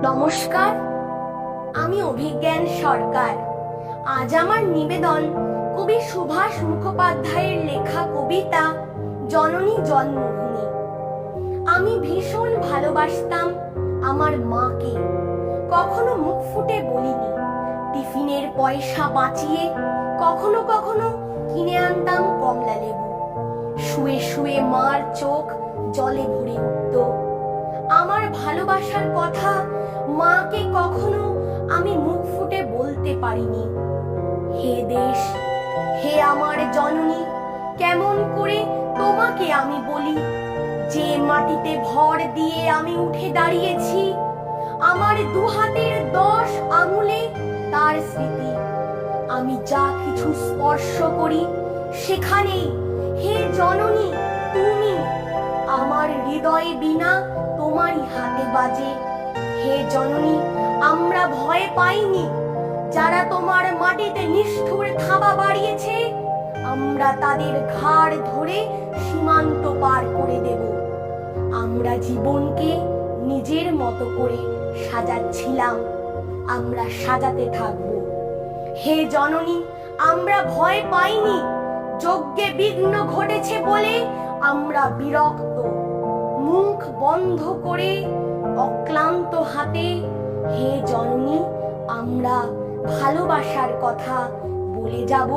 নমস্কার, আমি অভিজ্ঞান সরকার। আজ আমার নিবেদন কবি সুভাষ মুখোপাধ্যায়ের লেখা কবিতা জননী জন্মভূমি। আমি ভীষণ ভালোবাসতাম আমার মাকে, কখনো মুখ ফুটে বলিনি। টিফিনের পয়সা বাঁচিয়ে কখনো কখনো কিনে আনতাম কমলা লেবু। শুয়ে শুয়ে মার চোখ জলে ভরে উঠত। আমার ভালোবাসার কথা মাকে কখনো আমি মুখ ফুটে বলতে পারিনি। হে দেশ, হে আমার জননী, কেমন করে তোমাকে আমি বলি? যে মাটিতে ভর দিয়ে আমি উঠে দাঁড়িয়েছি, আমার দুহাতের 10 আঙুলে তার স্মৃতি। আমি যা কিছু স্পর্শ করি সেখানেই হে জননী তুমি। আমার হৃদয় বীণা তোমারই হাতে বাজে। হে জননী, আমরা ভয় পাইনি। যারা তোমার মাটিতে নিষ্ঠুর থাবা বাড়িয়েছে, আমরা তাদের ঘাড় ধরে সীমান্ত পার করে দেব। আমরা জীবনকে নিজের মতো করে সাজাচ্ছিলাম, আমরা সাজাতে থাকব। হে জননী, আমরা ভয় পাইনি। যজ্ঞে বিঘ্ন ঘটেছে বলে আমরা বিরক্ত। মুখ বন্ধ করে অক্লান্ত হাতে হে জননী আমরা ভালোবাসার কথা বলে যাব।